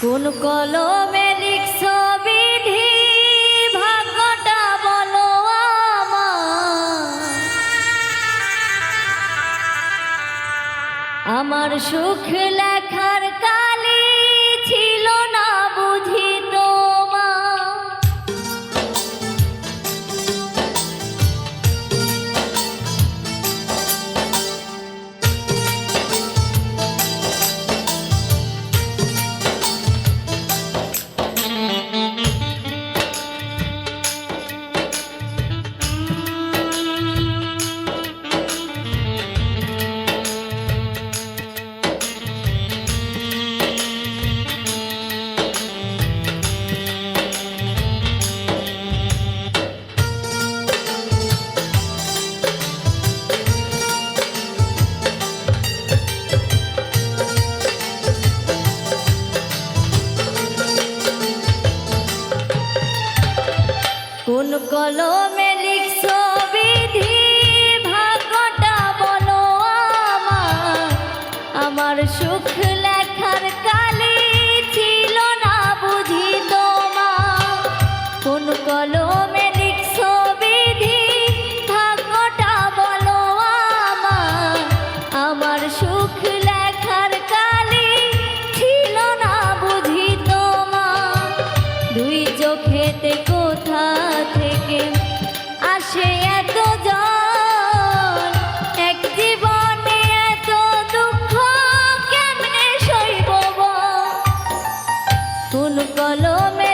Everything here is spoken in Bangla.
কোন কলমে লিখছো বিধি ভাগ্যটা বলো আমার সুখ লেখার কালি ছিল না বুঝি কোন কলমে লিখছো বিধি ভাগ্যটা বলো আমার সুখ লেখার কালি ছিল না বুঝি তোমার কোন কলমে লিখছো বিধি ভাগ্যটা বলো আমার সুখ লেখার কালি ছিল না বুঝি তোমার দুই চোখেতে কোথা থেকে আসে এত জল এক জীবনে এত দুঃখ কেমনে সইব কোন কলমে